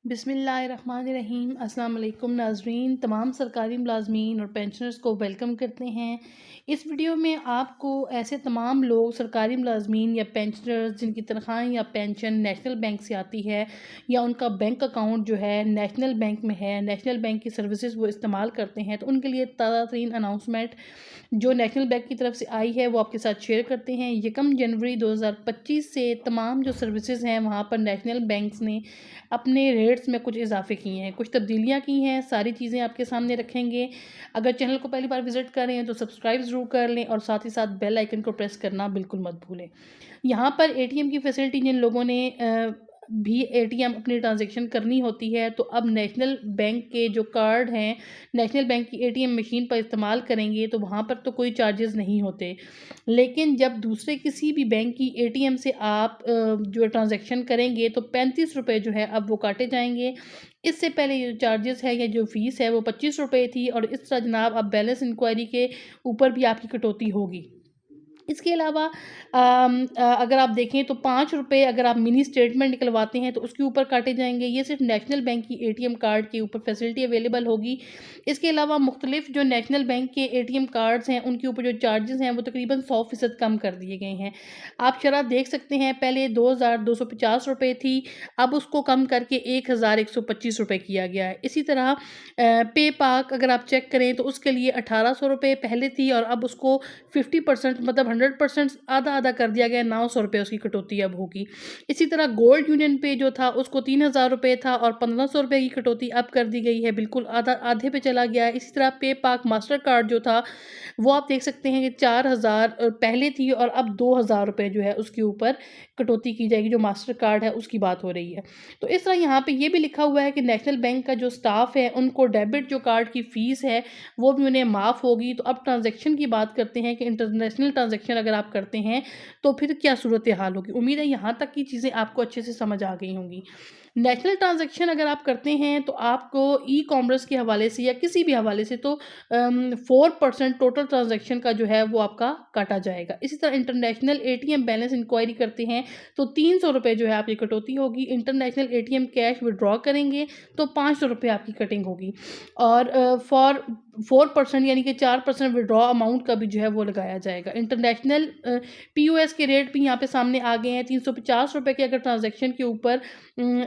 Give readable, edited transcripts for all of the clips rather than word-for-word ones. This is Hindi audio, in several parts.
बिस्मिल्लाहिर्रहमानिर्रहीम। अस्सलाम वालेकुम नाज़रीन, तमाम सरकारी मुलाज़मीन और पेंशनर्स को वेलकम करते हैं। इस वीडियो में आपको ऐसे तमाम लोग सरकारी मुलाज़मीन या पेंशनर्स जिनकी तनख्वाह या पेंशन नेशनल बैंक से आती है या उनका बैंक अकाउंट जो है नेशनल बैंक में है, नेशनल बैंक की सर्विसेज वो इस्तेमाल करते हैं, तो उनके लिए ताज़ा तरीन अनाउंसमेंट जो नेशनल बैंक की तरफ से आई है वो आपके साथ शेयर करते हैं। 1 जनवरी 2025 से तमाम जो सर्विसेज हैं वहाँ पर नेशनल बैंक्स ने अपने रेट्स में कुछ इजाफे किए हैं, कुछ तब्दीलियाँ की हैं। सारी चीज़ें आपके सामने रखेंगे। अगर चैनल को पहली बार विजिट कर रहे हैं तो सब्सक्राइब ज़रूर कर लें और साथ ही साथ बेल आइकन को प्रेस करना बिल्कुल मत भूलें। यहाँ पर एटीएम की फैसिलिटी जिन लोगों ने भी एटीएम अपनी ट्रांजैक्शन करनी होती है, तो अब नेशनल बैंक के जो कार्ड हैं, नेशनल बैंक की एटीएम मशीन पर इस्तेमाल करेंगे तो वहाँ पर तो कोई चार्जेस नहीं होते। लेकिन जब दूसरे किसी भी बैंक की एटीएम से आप जो ट्रांजैक्शन करेंगे तो 35 रुपये जो है अब वो काटे जाएंगे। इससे पहले ये जो चार्जेस है या जो फ़ीस है वो 25 रुपये थी और इस तरह जनाब अब बैलेंस इंक्वायरी के ऊपर भी आपकी कटौती होगी। इसके अलावा अगर आप देखें तो 5 रुपये अगर आप मिनी स्टेटमेंट निकलवाते हैं तो उसके ऊपर काटे जाएँगे। ये सिर्फ़ नेशनल बैंक की एटीएम कार्ड के ऊपर फैसिलिटी अवेलेबल होगी। इसके अलावा मुख्तलिफ़ जो नेशनल बैंक के एटीएम कार्ड्स हैं उनके ऊपर जो चार्जेस हैं वो तकरीबन 100% कम कर दिए गए हैं। आप शरह देख सकते हैं, पहले 2250 रुपये थी, अब उसको कम करके 1125 रुपये किया गया है। इसी तरह पे पाक अगर आप चेक करें तो उसके लिए 1800 रुपये पहले थी और अब उसको 50% मतलब 100% आधा-आधा कर दिया गया है, 900 रुपये उसकी कटौती अब होगी। इसी तरह गोल्ड यूनियन पे जो था उसको 3000 रुपये था और 1500 रुपये की कटौती अब कर दी गई है, बिल्कुल आधे पे चला गया है। इसी तरह पे पाक मास्टर कार्ड जो था वो आप देख सकते हैं कि 4000 पहले थी और अब 2000 रुपये जो है उसके ऊपर कटौती की जाएगी। जो मास्टर कार्ड है उसकी बात हो रही है। तो इस तरह यहाँ पे ये भी लिखा हुआ है कि नेशनल बैंक का जो स्टाफ है उनको डेबिट जो कार्ड की फ़ीस है वो भी उन्हें माफ़ होगी। तो अब ट्रांज़ैक्शन की बात करते हैं कि इंटरनेशनल ट्रांज़ैक्शन अगर आप करते हैं तो फिर क्या सूरत हाल होगी। उम्मीद है यहाँ तक की चीज़ें आपको अच्छे से समझ आ गई होंगी। नेशनल ट्रांज़ैक्शन अगर आप करते हैं तो आपको ई-कॉमर्स के हवाले से या किसी भी हवाले से तो 4% टोटल ट्रांज़ैक्शन का जो है वो आपका काटा जाएगा। इसी तरह इंटरनेशनल एटीएम बैलेंस इंक्वायरी करते हैं तो 300 रुपये जो है आपकी कटौती होगी। इंटरनेशनल एटीएम कैश विथड्रॉ करेंगे तो 500 रुपये आपकी कटिंग होगी और फॉर 4% यानी कि 4% विथड्रॉ अमाउंट का भी जो है वो लगाया जाएगा। इंटरनेशनल पीओएस के रेट भी यहाँ पे सामने आ गए हैं। 350 रुपये के अगर ट्रांजैक्शन के ऊपर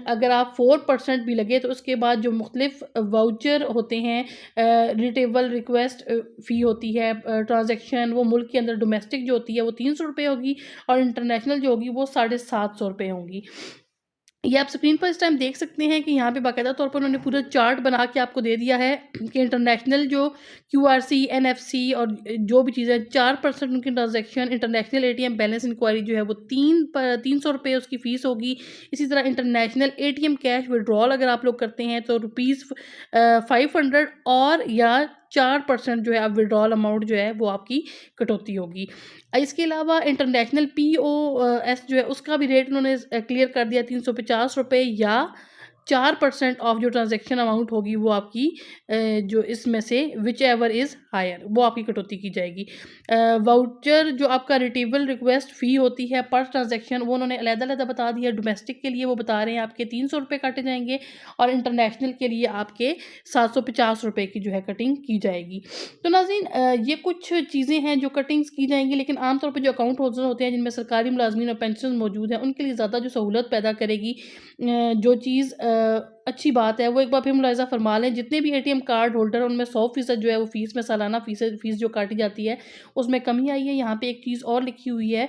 अगर आप 4% भी लगे तो उसके बाद जो मुख्तलिफ वाउचर होते हैं, रिटेबल रिक्वेस्ट फ़ी होती है, ट्रांजैक्शन वो मुल्क के अंदर डोमेस्टिक जो होती है वो 300 रुपये होगी और इंटरनेशनल जो होगी वो 750 रुपये होंगी। ये आप स्क्रीन पर इस टाइम देख सकते हैं कि यहाँ पे बाकायदा तौर पर उन्होंने पूरा चार्ट बना के आपको दे दिया है कि इंटरनेशनल जो क्यूआरसी, एनएफसी और जो भी चीज़ें 4% उनकी transaction, international ATM balance inquiry जो है वो 300 रुपये उसकी फ़ीस होगी। इसी तरह इंटरनेशनल एटीएम कैश विड्रॉल अगर आप लोग करते हैं तो रुपीज़ 500 और या 4% जो है आप विड्रॉल अमाउंट जो है वो आपकी कटौती होगी। इसके अलावा इंटरनेशनल पीओएस जो है उसका भी रेट उन्होंने क्लियर कर दिया, 350 रुपये या 4% ऑफ जो ट्रांजैक्शन अमाउंट होगी वो आपकी जो इसमें से विच एवर इज़ हायर वो आपकी कटौती की जाएगी। वाउचर जो आपका रिटेबल रिक्वेस्ट फ़ी होती है पर ट्रांजैक्शन वो उन्होंने अलग-अलग बता दिया। डोमेस्टिक के लिए वो बता रहे हैं आपके 300 रुपये काटे जाएंगे और इंटरनेशनल के लिए आपके 750 रुपये की जो है कटिंग की जाएगी। तो नाज़रीन ये कुछ चीज़ें हैं जो कटिंग्स की जाएंगी, लेकिन आमतौर पर जो अकाउंट होल्डर होते हैं जिनमें सरकारी मुलाजमीन और पेंशन मौजूद हैं उनके लिए ज़्यादा जो सहूलत पैदा करेगी जो चीज़ अच्छी बात है वो एक बार फिर मुलाहिज़ा फरमा लें। जितने भी एटीएम कार्ड होल्डर हैं उनमें 100% जो है वो फ़ीस में सालाना फ़ीस जो काटी जाती है उसमें कमी आई है। यहाँ पे एक चीज़ और लिखी हुई है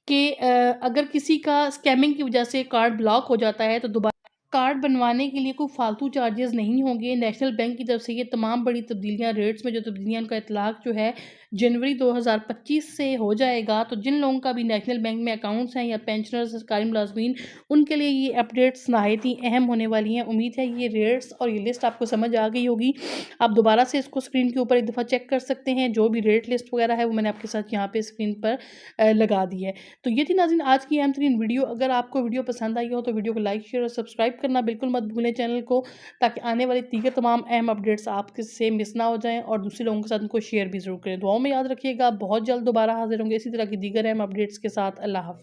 कि अगर किसी का स्कैमिंग की वजह से कार्ड ब्लॉक हो जाता है तो दोबारा कार्ड बनवाने के लिए कोई फालतू चार्जेस नहीं होंगे। नेशनल बैंक की तरफ से ये तमाम बड़ी तब्दीलियाँ, रेट्स में जो तब्दीलियाँ, उनका इतलाक़ जो है जनवरी 2025 से हो जाएगा। तो जिन लोगों का भी नेशनल बैंक में अकाउंट्स हैं या पेंशनर्स, सरकारी मुलाजमीन, उनके लिए ये अपडेट्स नहायत ही अहम होने वाली हैं। उम्मीद है ये रेट्स और ये लिस्ट आपको समझ आ गई होगी। आप दोबारा से इसको स्क्रीन के ऊपर एक दफ़ा चेक कर सकते हैं। जो भी रेट लिस्ट वगैरह है वो मैंने आपके साथ यहाँ पे स्क्रीन पर लगा दी है। तो ये थी नाज़रीन आज की अहम तरीन वीडियो। अगर आपको वीडियो पसंद आई हो तो वीडियो को लाइक, शेयर और सब्सक्राइब करना बिल्कुल मत भूलें चैनल को, ताकि आने वाली दीगर तमाम अहम अपडेट्स आपसे मिस ना हो जाएँ और दूसरे लोगों के साथ उनको शेयर भी ज़रूर करें। दुआओं में याद रखिएगा। बहुत जल्द दोबारा हाज़िर होंगे इसी तरह की दीगर अहम अपडेट्स के साथ। अल्लाह हाफ़िज़।